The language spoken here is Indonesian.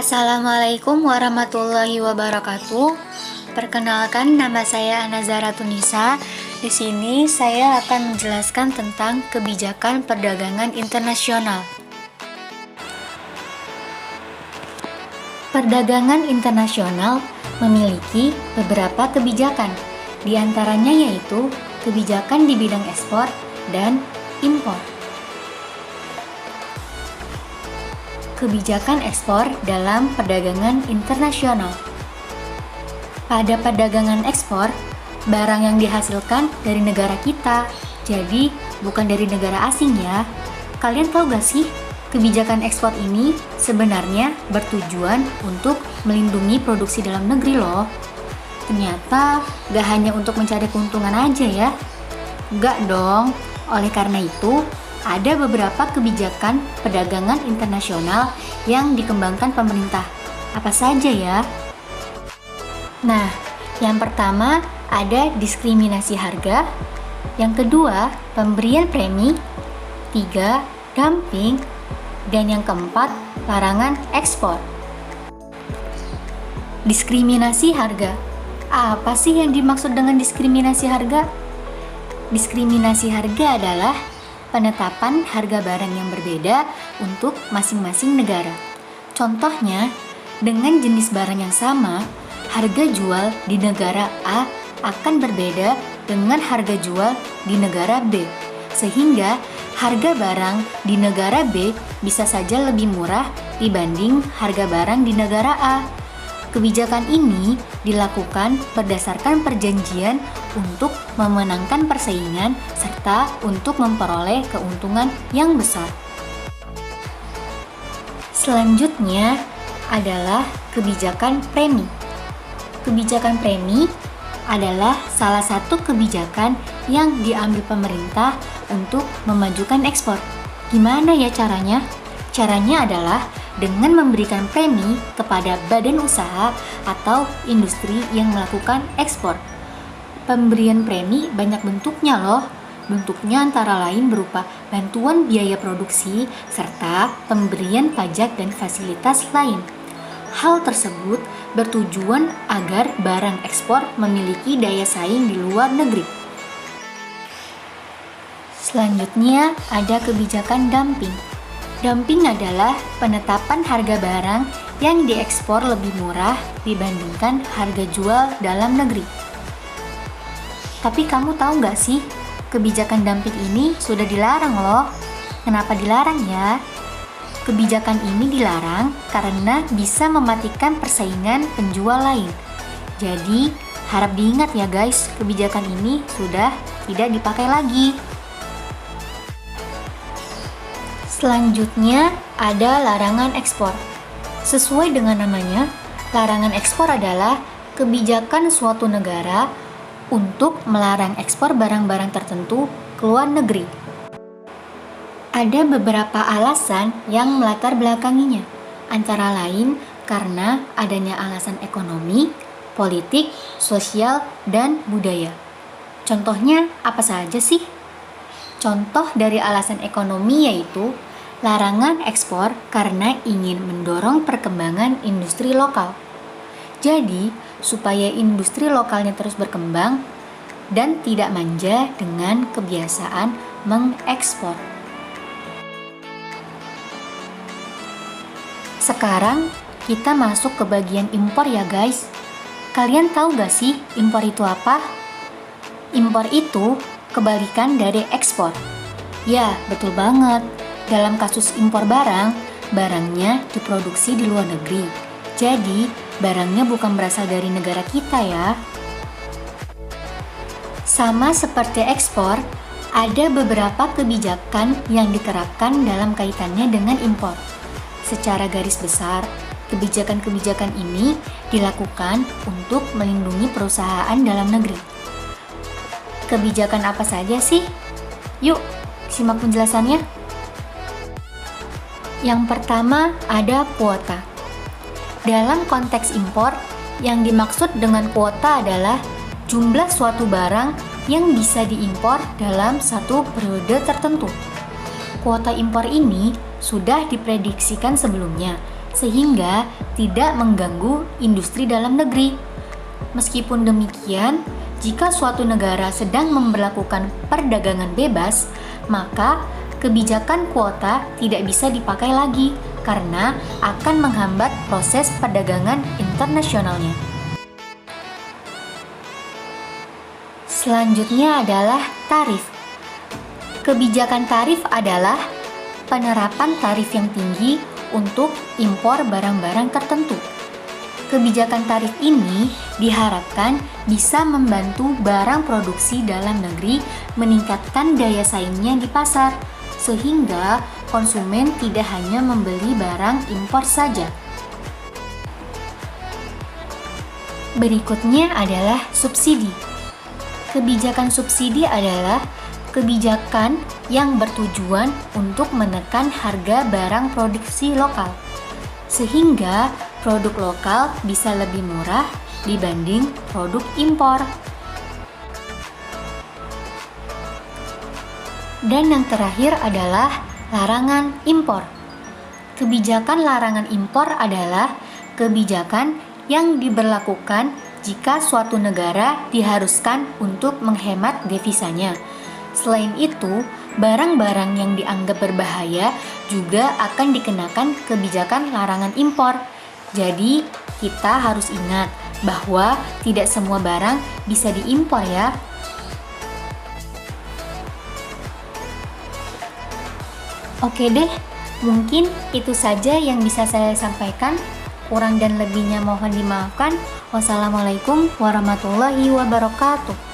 Assalamualaikum warahmatullahi wabarakatuh. Perkenalkan, nama saya Anazara Tunisa. Di sini saya akan menjelaskan tentang kebijakan perdagangan internasional. Perdagangan internasional memiliki beberapa kebijakan, di antaranya yaitu kebijakan di bidang ekspor dan impor. Kebijakan ekspor dalam perdagangan internasional. Pada perdagangan ekspor, barang yang dihasilkan dari negara kita, jadi bukan dari negara asing ya. Kalian tahu gak sih, kebijakan ekspor ini sebenarnya bertujuan untuk melindungi produksi dalam negeri loh. Ternyata gak hanya untuk mencari keuntungan aja ya. Gak dong, oleh karena itu ada beberapa kebijakan perdagangan internasional yang dikembangkan pemerintah. Apa saja ya? Nah, yang pertama ada diskriminasi harga, yang kedua pemberian premi, tiga dumping, dan yang keempat larangan ekspor. Diskriminasi harga. Apa sih yang dimaksud dengan diskriminasi harga? Diskriminasi harga adalah penetapan harga barang yang berbeda untuk masing-masing negara. Contohnya, dengan jenis barang yang sama, harga jual di negara A akan berbeda dengan harga jual di negara B, sehingga harga barang di negara B bisa saja lebih murah dibanding harga barang di negara A. Kebijakan ini dilakukan berdasarkan perjanjian untuk memenangkan persaingan serta untuk memperoleh keuntungan yang besar. Selanjutnya adalah kebijakan premi. Kebijakan premi adalah salah satu kebijakan yang diambil pemerintah untuk memajukan ekspor. Gimana ya caranya? Caranya adalah dengan memberikan premi kepada badan usaha atau industri yang melakukan ekspor. Pemberian premi banyak bentuknya loh. Bentuknya antara lain berupa bantuan biaya produksi serta pemberian pajak dan fasilitas lain. Hal tersebut bertujuan agar barang ekspor memiliki daya saing di luar negeri. Selanjutnya ada kebijakan dumping. Dumping adalah penetapan harga barang yang diekspor lebih murah dibandingkan harga jual dalam negeri. Tapi kamu tahu nggak sih, kebijakan dumping ini sudah dilarang loh. Kenapa dilarang ya? Kebijakan ini dilarang karena bisa mematikan persaingan penjual lain. Jadi, harap diingat ya guys, kebijakan ini sudah tidak dipakai lagi. Selanjutnya ada larangan ekspor. Sesuai dengan namanya, larangan ekspor adalah kebijakan suatu negara untuk melarang ekspor barang-barang tertentu ke luar negeri. Ada beberapa alasan yang melatar belakanginya, antara lain karena adanya alasan ekonomi, politik, sosial, dan budaya. Contohnya apa saja sih? Contoh dari alasan ekonomi yaitu larangan ekspor karena ingin mendorong perkembangan industri lokal. Jadi, supaya industri lokalnya terus berkembang dan tidak manja dengan kebiasaan mengekspor. Sekarang, kita masuk ke bagian impor ya guys. Kalian tahu gak sih impor itu apa? Impor itu kebalikan dari ekspor. Ya, betul banget. Dalam kasus impor barang, barangnya diproduksi di luar negeri. Jadi, barangnya bukan berasal dari negara kita ya. Sama seperti ekspor, ada beberapa kebijakan yang diterapkan dalam kaitannya dengan impor. Secara garis besar, kebijakan-kebijakan ini dilakukan untuk melindungi perusahaan dalam negeri. Kebijakan apa saja sih? Yuk, simak penjelasannya. Yang pertama ada kuota. Dalam konteks impor, yang dimaksud dengan kuota adalah jumlah suatu barang yang bisa diimpor dalam satu periode tertentu. Kuota impor ini sudah diprediksikan sebelumnya, sehingga tidak mengganggu industri dalam negeri. Meskipun demikian, jika suatu negara sedang memberlakukan perdagangan bebas, maka kebijakan kuota tidak bisa dipakai lagi karena akan menghambat proses perdagangan internasionalnya. Selanjutnya adalah tarif. Kebijakan tarif adalah penerapan tarif yang tinggi untuk impor barang-barang tertentu. Kebijakan tarif ini diharapkan bisa membantu barang produksi dalam negeri meningkatkan daya saingnya di pasar, sehingga konsumen tidak hanya membeli barang impor saja. Berikutnya adalah subsidi. Kebijakan subsidi adalah kebijakan yang bertujuan untuk menekan harga barang produksi lokal, sehingga produk lokal bisa lebih murah dibanding produk impor. Dan yang terakhir adalah larangan impor. Kebijakan larangan impor adalah kebijakan yang diberlakukan jika suatu negara diharuskan untuk menghemat devisanya. Selain itu, barang-barang yang dianggap berbahaya juga akan dikenakan kebijakan larangan impor. Jadi, kita harus ingat bahwa tidak semua barang bisa diimpor ya. Oke deh, mungkin itu saja yang bisa saya sampaikan. Kurang dan lebihnya mohon dimaafkan. Wassalamualaikum warahmatullahi wabarakatuh.